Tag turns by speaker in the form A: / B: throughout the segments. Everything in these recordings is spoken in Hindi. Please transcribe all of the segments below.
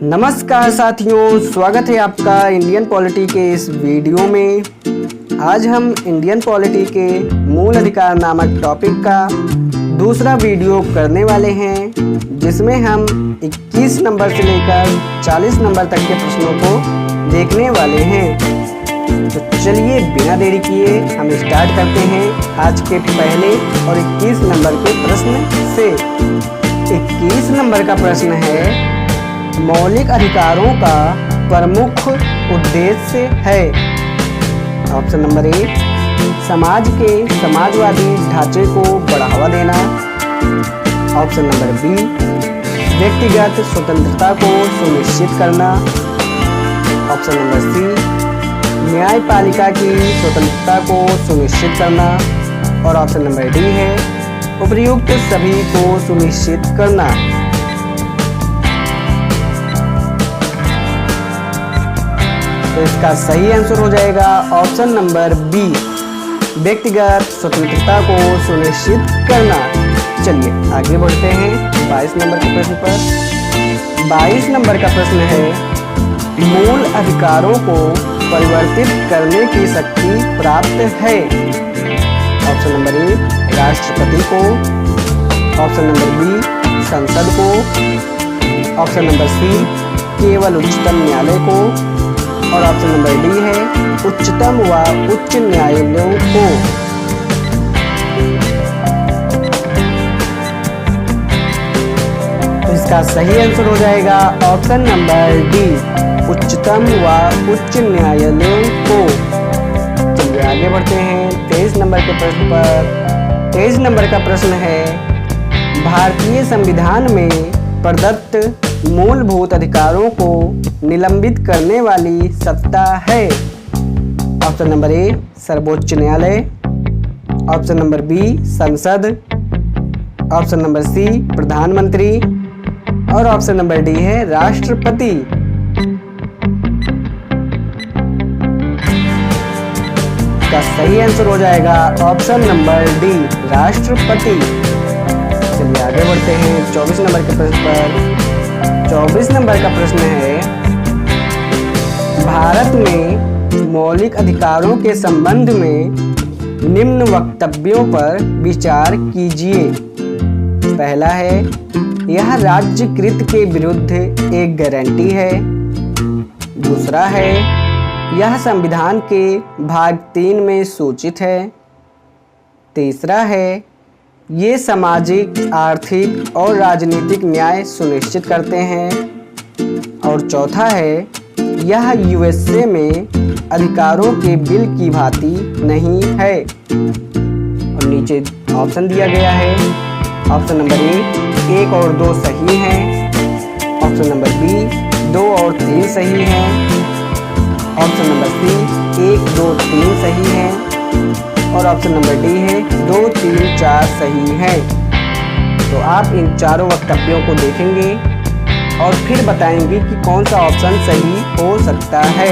A: नमस्कार साथियों, स्वागत है आपका इंडियन पॉलिटी के इस वीडियो में। आज हम इंडियन पॉलिटी के मूल अधिकार नामक टॉपिक का दूसरा वीडियो करने वाले हैं, जिसमें हम 21 नंबर से लेकर 40 नंबर तक के प्रश्नों को देखने वाले हैं। तो चलिए बिना देरी किए हम स्टार्ट करते हैं आज के पहले और 21 नंबर के प्रश्न से। 21 नंबर का प्रश्न है, मौलिक अधिकारों का प्रमुख उद्देश्य है। ऑप्शन नंबर ए, समाज के समाजवादी ढांचे को बढ़ावा देना। ऑप्शन नंबर बी, व्यक्तिगत स्वतंत्रता को सुनिश्चित करना। ऑप्शन नंबर सी, न्यायपालिका की स्वतंत्रता को सुनिश्चित करना। और ऑप्शन नंबर डी है, उपर्युक्त सभी को सुनिश्चित करना। तो इसका सही आंसर हो जाएगा ऑप्शन नंबर बी, व्यक्तिगत स्वतंत्रता को सुनिश्चित करना। चलिए आगे बढ़ते हैं 22 नंबर के प्रश्न पर। 22 नंबर का प्रश्न है, मूल अधिकारों को परिवर्तित करने की शक्ति प्राप्त है। ऑप्शन नंबर ए, राष्ट्रपति को। ऑप्शन नंबर बी, संसद को। ऑप्शन नंबर सी, केवल उच्चतम न्यायालय को। और ऑप्शन नंबर डी है, उच्चतम व उच्च न्यायालयों को। तो इसका सही आंसर हो जाएगा ऑप्शन नंबर डी, उच्चतम व उच्च न्यायालयों को। चलिए आगे बढ़ते हैं 23 नंबर के प्रश्न पर। 23 नंबर का प्रश्न है, भारतीय संविधान में प्रदत्त मूलभूत अधिकारों को निलंबित करने वाली सत्ता है। ऑप्शन नंबर ए, सर्वोच्च न्यायालय। ऑप्शन नंबर बी, संसद। ऑप्शन नंबर सी, प्रधानमंत्री। और ऑप्शन नंबर डी है, राष्ट्रपति। का सही आंसर हो जाएगा ऑप्शन नंबर डी, राष्ट्रपति। चलिए आगे बढ़ते हैं 24 नंबर के प्रश्न पर। 24 नंबर का प्रश्न है, भारत में मौलिक अधिकारों के संबंध में निम्न वक्तव्यों पर विचार कीजिए। पहला है, यह राज्यकृत के विरुद्ध एक गारंटी है। दूसरा है, यह संविधान के भाग 3 में सूचित है। तीसरा है, ये सामाजिक, आर्थिक और राजनीतिक न्याय सुनिश्चित करते हैं। और चौथा है, यह यूएसए में अधिकारों के बिल की भांति नहीं है। और नीचे ऑप्शन दिया गया है। ऑप्शन नंबर ए, 1 और 2 सही हैं। ऑप्शन नंबर बी, 2 और 3 सही हैं। ऑप्शन नंबर सी, 1, 2, 3 सही हैं। और ऑप्शन नंबर डी है, 2, 3, 4 सही है। तो आप इन चारों वक्तव्यों को देखेंगे और फिर बताएंगे कि कौन सा ऑप्शन सही हो सकता है।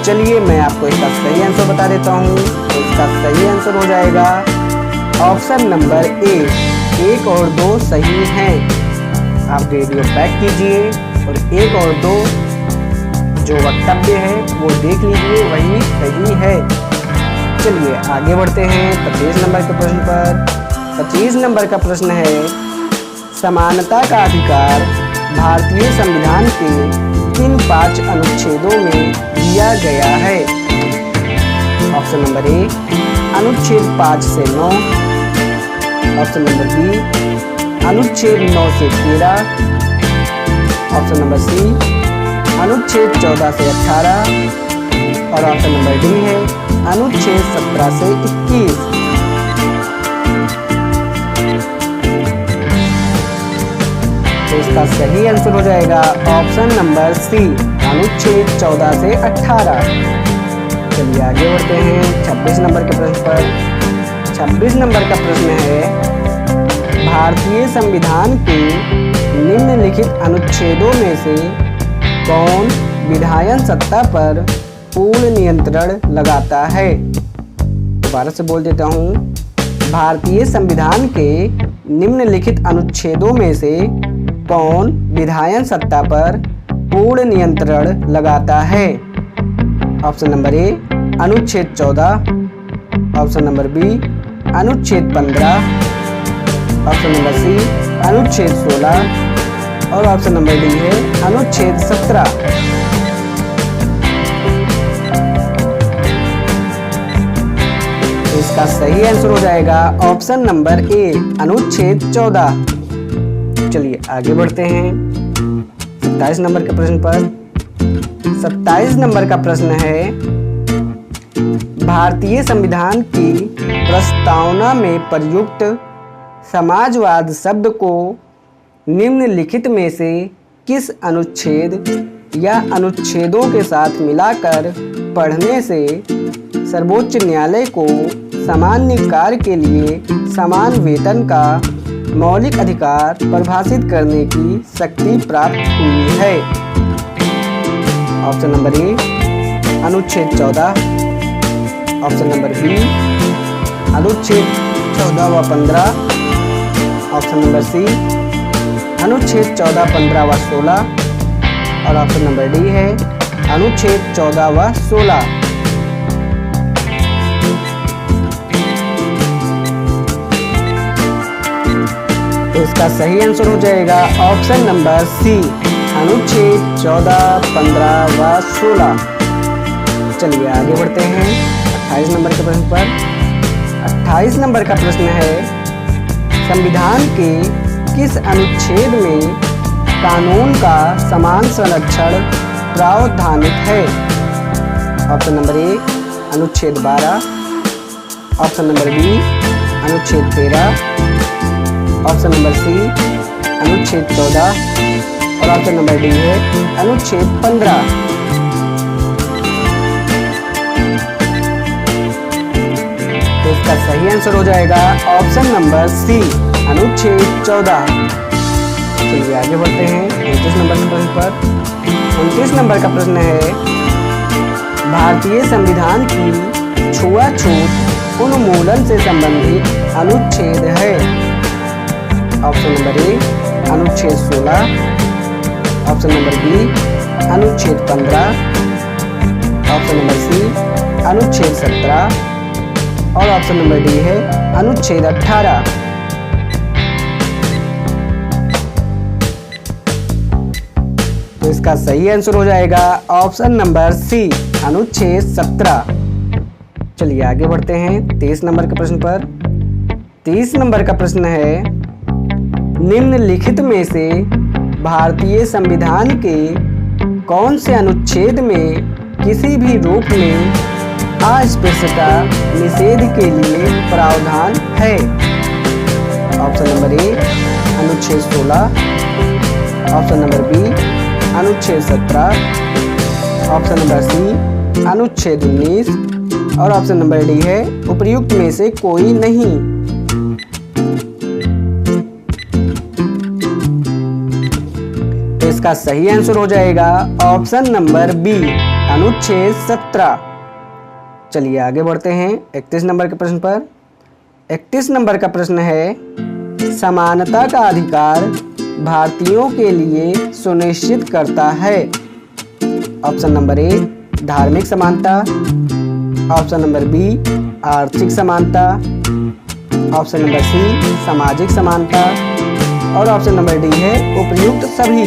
A: चलिए मैं आपको इसका सही आंसर बता देता हूँ। तो इसका सही आंसर हो जाएगा ऑप्शन नंबर ए, 1 और 2 सही हैं। आप वीडियो बैक कीजिए और 1 और 2 जो वक्तव्य है वो देख लीजिए, वही सही है। चलिए आगे बढ़ते हैं 25 नंबर के प्रश्न पर। 25 नंबर का प्रश्न है, समानता का अधिकार भारतीय संविधान के किन 5 अनुच्छेदों में दिया गया है। ऑप्शन नंबर ए, अनुच्छेद 5 से 9। ऑप्शन नंबर बी, अनुच्छेद 9 से 13। ऑप्शन नंबर सी, अनुच्छेद 14 से 18। और ऑप्शन नंबर डी है, अनुच्छेद 17 से 21। तो इसका सही आंसर हो जाएगा ऑप्शन नंबर सी, अनुच्छेद 14 से 18। चलिए आगे बढ़ते हैं 26 नंबर के प्रश्न पर। 26 नंबर का प्रश्न है, भारतीय संविधान के निम्नलिखित अनुच्छेदों में से कौन विधायन सत्ता पर पूर्ण नियंत्रण लगाता है। दोबारा से बोल देता हूँ, भारतीय संविधान के निम्नलिखित अनुच्छेदों में से कौन विधायन सत्ता पर पूर्ण नियंत्रण लगाता है? ऑप्शन नंबर ए अनुच्छेद 14, ऑप्शन नंबर बी अनुच्छेद 15, ऑप्शन नंबर सी अनुच्छेद 16 और ऑप्शन नंबर डी है अनुच्छेद 17। इसका सही आंसर हो जाएगा ऑप्शन नंबर ए अनुच्छेद 14। चलिए आगे बढ़ते हैं 27 नंबर के प्रश्न पर। 27 नंबर का प्रश्न है, भारतीय संविधान की प्रस्तावना में प्रयुक्त समाजवाद शब्द को निम्नलिखित में से किस अनुच्छेद या अनुच्छेदों के साथ मिलाकर पढ़ने से सर्वोच्च न्यायालय को सामान्य कार्य के लिए समान वेतन का मौलिक अधिकार परिभाषित करने की शक्ति प्राप्त हुई है? ऑप्शन नंबर ए अनुच्छेद 14, ऑप्शन नंबर बी अनुच्छेद 14 व 15, ऑप्शन नंबर सी अनुच्छेद 14, 15 व 16 और ऑप्शन नंबर डी है अनुच्छेद 14 व 16। तो इसका सही आंसर हो जाएगा ऑप्शन नंबर सी अनुच्छेद 14, 15 व 16। चलिए आगे बढ़ते हैं 28 नंबर के प्रश्न पर। 28 नंबर का प्रश्न है, संविधान के किस अनुच्छेद में कानून का समान संरक्षण प्रावधानित है? ऑप्शन नंबर ए अनुच्छेद 12, ऑप्शन नंबर बी अनुच्छेद 13, ऑप्शन नंबर सी अनुच्छेद 14 और ऑप्शन नंबर डी है अनुच्छेद 15। तो इसका सही आंसर हो जाएगा ऑप्शन नंबर सी अनुच्छेद 14। चलिए आगे बढ़ते हैं 29 नंबर के प्रश्न पर। 29 नंबर का प्रश्न है, भारतीय संविधान की छुआछूत उन्मूलन से संबंधित अनुच्छेद है? ऑप्शन नंबर ए अनुच्छेद 16, ऑप्शन नंबर बी अनुच्छेद 15, ऑप्शन नंबर सी अनुच्छेद 17 और ऑप्शन नंबर डी है अनुच्छेद 18। तो इसका सही आंसर हो जाएगा ऑप्शन नंबर सी अनुच्छेद 17। चलिए आगे बढ़ते हैं 23 नंबर के प्रश्न पर। 30 नंबर का प्रश्न है, निम्नलिखित में से भारतीय संविधान के कौन से अनुच्छेद में किसी भी रूप में अस्पृश्यता निषेध के लिए प्रावधान है? ऑप्शन नंबर ए अनुच्छेद 16, ऑप्शन नंबर बी अनुच्छेद 17, ऑप्शन नंबर सी अनुच्छेद 19 और ऑप्शन नंबर डी है उपर्युक्त में से कोई नहीं। तो इसका सही आंसर हो जाएगा ऑप्शन नंबर बी अनुच्छेद 17। चलिए आगे बढ़ते हैं 31 नंबर के प्रश्न पर। 31 नंबर का प्रश्न है, समानता का अधिकार भारतीयों के लिए सुनिश्चित करता है? ऑप्शन नंबर ए धार्मिक समानता, ऑप्शन नंबर बी आर्थिक समानता, ऑप्शन नंबर सी सामाजिक समानता और ऑप्शन नंबर डी है उपर्युक्त सभी।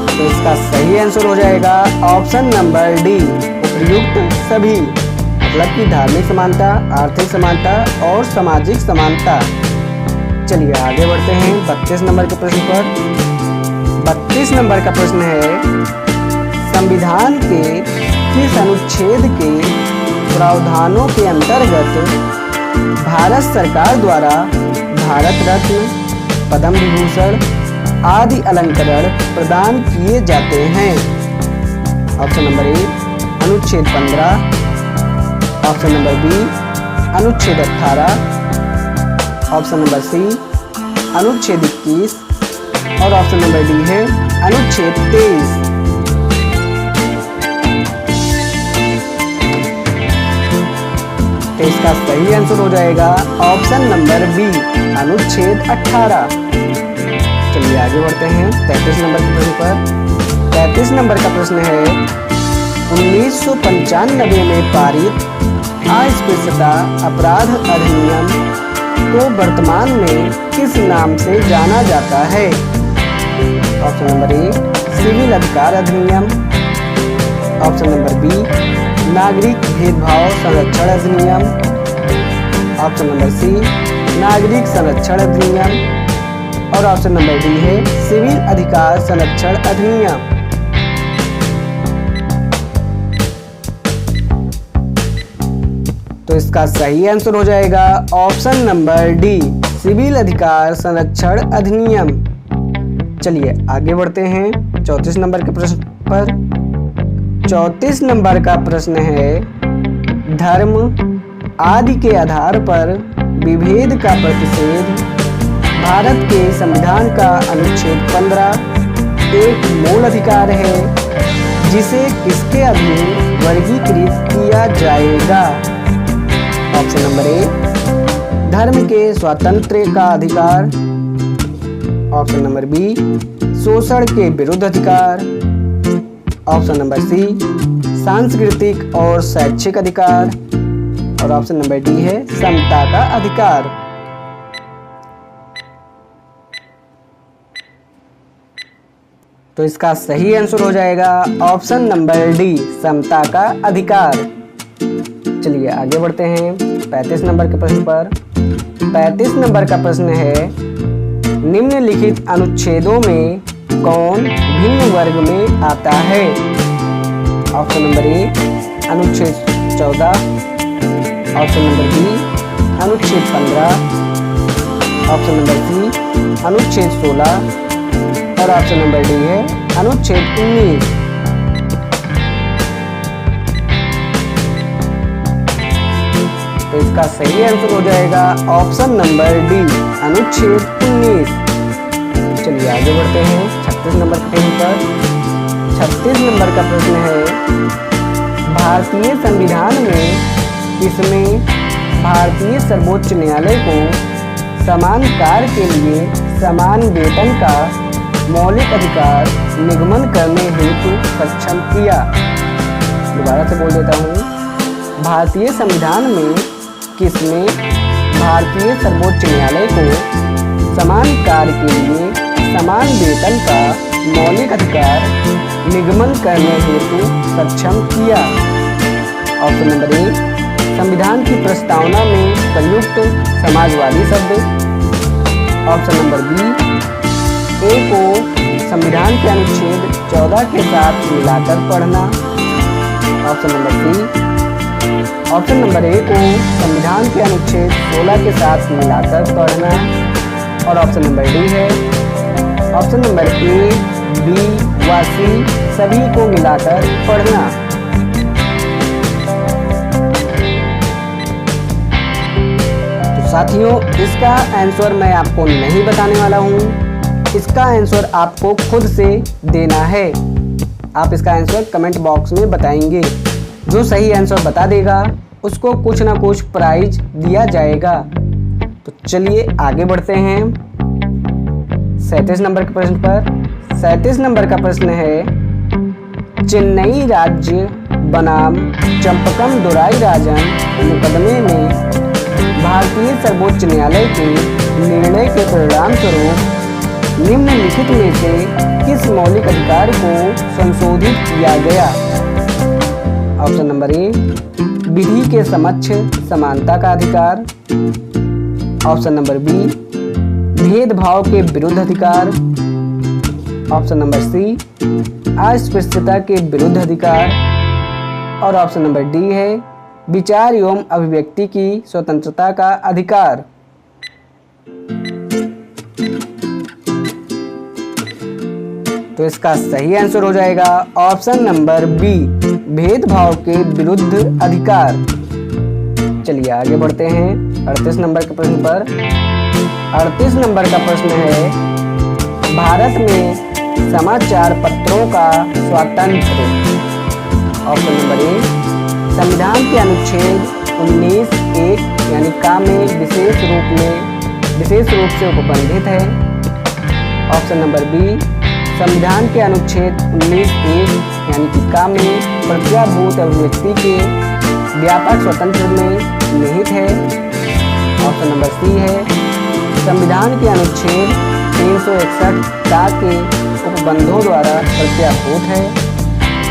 A: तो इसका सही आंसर हो जाएगा ऑप्शन नंबर डी उपर्युक्त सभी, मतलब कि धार्मिक समानता, आर्थिक समानता और सामाजिक समानता। चलिए आगे बढ़ते हैं 32 नंबर के प्रश्न पर। 32 नंबर का प्रश्न है, संविधान के किस अनुच्छेद के प्रावधानों के अंतर्गत भारत सरकार द्वारा भारत रत्न, पद्म विभूषण आदि अलंकरण प्रदान किए जाते हैं? ऑप्शन नंबर ए अनुच्छेद 15, ऑप्शन नंबर बी अनुच्छेद 18, ऑप्शन नंबर सी अनुच्छेद 21 और ऑप्शन नंबर डी है अनुच्छेद 23। तो इसका सही आंसर हो जाएगा ऑप्शन नंबर बी, अनुच्छेद 18। चलिए आगे बढ़ते हैं 33 नंबर के प्रश्न पर। 33 नंबर का प्रश्न है 1995 में पारित अस्पृश्यता अपराध अधिनियम को वर्तमान में किस नाम से जाना जाता है? ऑप्शन नंबर ए, सिविल अधिकार अधिनियम। ऑप्शन नंबर बी, नागरिक भेदभाव संरक्षण अधिनियम। ऑप्शन नंबर सी, नागरिक संरक्षण अधिनियम। और ऑप्शन नंबर डी है सिविल अधिकार संरक्षण अधिनियम। तो इसका सही आंसर हो जाएगा ऑप्शन नंबर डी, सिविल अधिकार संरक्षण अधिनियम। चलिए आगे बढ़ते हैं 34 नंबर के प्रश्न पर। 34 नंबर का प्रश्न है धर्म आदि के आधार पर विभेद का प्रतिषेध भारत के संविधान का अनुच्छेद 15 एक मूल अधिकार है जिसे किसके अधीन वर्गीकृत किया जाएगा? ऑप्शन नंबर ए, धर्म के स्वातंत्र्य का अधिकार। ऑप्शन नंबर बी, शोषण के विरुद्ध अधिकार। ऑप्शन नंबर सी, सांस्कृतिक और शैक्षिक अधिकार। और ऑप्शन नंबर डी है समता का अधिकार। तो इसका सही आंसर हो जाएगा ऑप्शन नंबर डी, समता का अधिकार। चलिए आगे बढ़ते हैं 35 नंबर के प्रश्न पर। 35 नंबर का प्रश्न है निम्नलिखित अनुच्छेदों में कौन भिन्न वर्ग में आता है? ऑप्शन नंबर ए, अनुच्छेद 14। ऑप्शन नंबर बी, अनुच्छेद 15। ऑप्शन नंबर सी, अनुच्छेद 16। और ऑप्शन नंबर डी है अनुच्छेद 19। तो इसका सही आंसर हो जाएगा ऑप्शन नंबर डी, अनुच्छेद 19। चलिए आगे बढ़ते हैं 36 नंबर के प्रश्न पर। 36 नंबर का प्रश्न है भारतीय संविधान में किसमें भारतीय सर्वोच्च न्यायालय को समान कार्य के लिए समान वेतन का मौलिक अधिकार निगमन करने हेतु सक्षम किया? दोबारा से बोल देता हूँ, भारतीय संविधान में किसने भारतीय सर्वोच्च न्यायालय को समान कार्य के लिए समान वेतन का मौलिक अधिकार निगमन करने हेतु सक्षम किया? ऑप्शन नंबर ए, संविधान की प्रस्तावना में प्रयुक्त समाजवादी शब्द। ऑप्शन नंबर बी, ए को संविधान के अनुच्छेद 14 के साथ मिलाकर पढ़ना। Option number C, option number A को संविधान के अनुच्छेद 16 के साथ मिलाकर पढ़ना। और ऑप्शन नंबर डी है ऑप्शन नंबर ए, बी व सी सभी को मिलाकर पढ़ना। तो साथियों, इसका आंसर मैं आपको नहीं बताने वाला हूँ, इसका आंसर आपको खुद से देना है। आप इसका आंसर कमेंट बॉक्स में बताएंगे। जो सही आंसर बता देगा उसको कुछ ना कुछ प्राइज दिया जाएगा। तो चलिए आगे बढ़ते हैं 37 नंबर के प्रश्न पर। 37 नंबर का प्रश्न है चेन्नई राज्य बनाम चंपकम दुराई राजन मुकदमे में भारतीय सर्वोच्च न्यायालय के निर्णय के परिणाम स्वरूप निम्नलिखित में से किस मौलिक अधिकार को संशोधित किया गया? ऑप्शन नंबर ए, विधि के समक्ष समानता का अधिकार। ऑप्शन नंबर बी, भेदभाव के विरुद्ध अधिकार। ऑप्शन नंबर सी, अस्पृश्यता के विरुद्ध अधिकार। और ऑप्शन नंबर डी है विचार एवं अभिव्यक्ति की स्वतंत्रता का अधिकार। तो इसका सही आंसर हो जाएगा ऑप्शन नंबर बी, भेदभाव के विरुद्ध अधिकार। चलिए आगे बढ़ते हैं 38 नंबर के प्रश्न पर। 38 नंबर का प्रश्न है भारत में समाचार पत्रों का स्वातंत्र्य। ऑप्शन नंबर ए, संविधान के अनुच्छेद 19 एक यानी का में विशेष रूप से उपबंधित है। ऑप्शन नंबर बी, संविधान के अनुच्छेद 19 एक यानी कि का में प्रत्याभूत अभिव्यक्ति के व्यापक स्वतंत्र में निहित है। ऑप्शन नंबर सी है, संविधान के अनुच्छेद 361 का के उपबंधों द्वारा प्रत्याभूत है।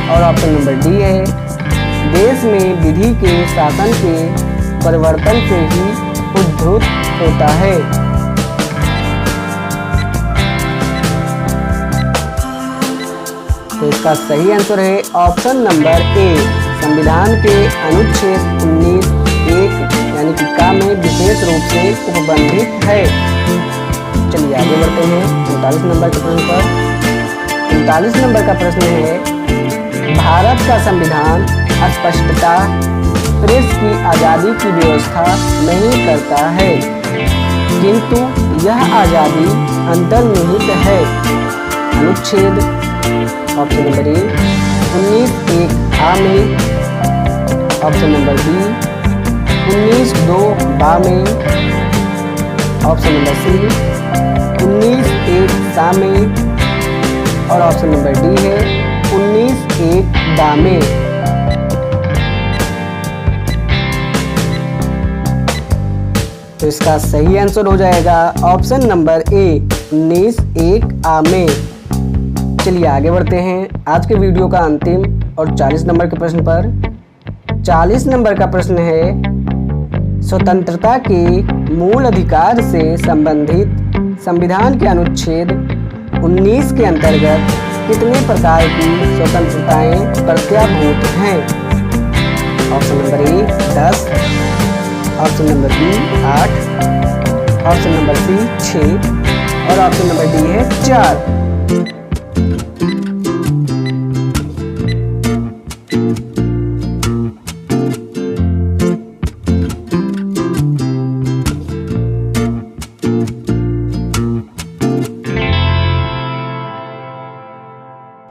A: और ऑप्शन नंबर डी है, देश में विधि के शासन के परिवर्तन से ही उद्भूत होता है। तो इसका सही आंसर है ऑप्शन नंबर ए, संविधान के अनुच्छेद 19 एक यानी कि का में विशेष रूप से उपबंधित है। चलिए आगे बढ़ते हैं 39 नंबर के प्रश्न पर। 39 नंबर का प्रश्न है, भारत का संविधान स्पष्टता प्रेस की आज़ादी की व्यवस्था नहीं करता है, किंतु यह आज़ादी अंतर्निहित है। अनुच्छेद ऑप्शन नंबर ए 19 एक आ में, ऑप्शन नंबर बी 19 दो बा में, ऑप्शन नंबर सी 19 एक सा में, और ऑप्शन नंबर डी है 19 एक दा में। तो इसका सही आंसर हो जाएगा ऑप्शन नंबर ए 19 एक आ में। चलिए आगे बढ़ते हैं आज के वीडियो का अंतिम और 40 नंबर के प्रश्न पर। 40 नंबर का प्रश्न है, स्वतंत्रता के मूल अधिकार से संबंधित संविधान के अनुच्छेद 19 के अंतर्गत कितने प्रकार की स्वतंत्रताएं प्रत्याभूत हैं? Option number A 10, option number B 8, option number C 6 और ऑप्शन नंबर डी है 4।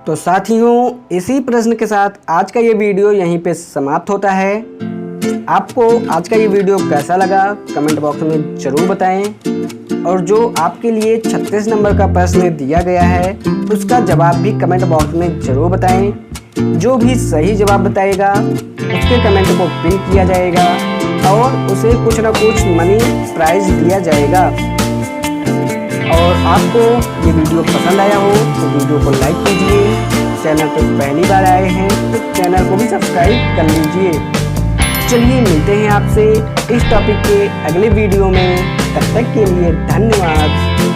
A: तो साथियों, इसी प्रश्न के साथ आज का ये वीडियो यहीं पे समाप्त होता है। आपको आज का ये वीडियो कैसा लगा कमेंट बॉक्स में ज़रूर बताएं, और जो आपके लिए 36 नंबर का प्रश्न दिया गया है उसका जवाब भी कमेंट बॉक्स में ज़रूर बताएं। जो भी सही जवाब बताएगा उसके कमेंट को पिन किया जाएगा और उसे कुछ ना कुछ मनी प्राइज दिया जाएगा। और आपको ये वीडियो पसंद आया हो तो वीडियो को लाइक कीजिए। चैनल पर पहली बार आए हैं तो चैनल को भी सब्सक्राइब कर लीजिए। चलिए मिलते हैं आपसे इस टॉपिक के अगले वीडियो में। तब तक के लिए धन्यवाद।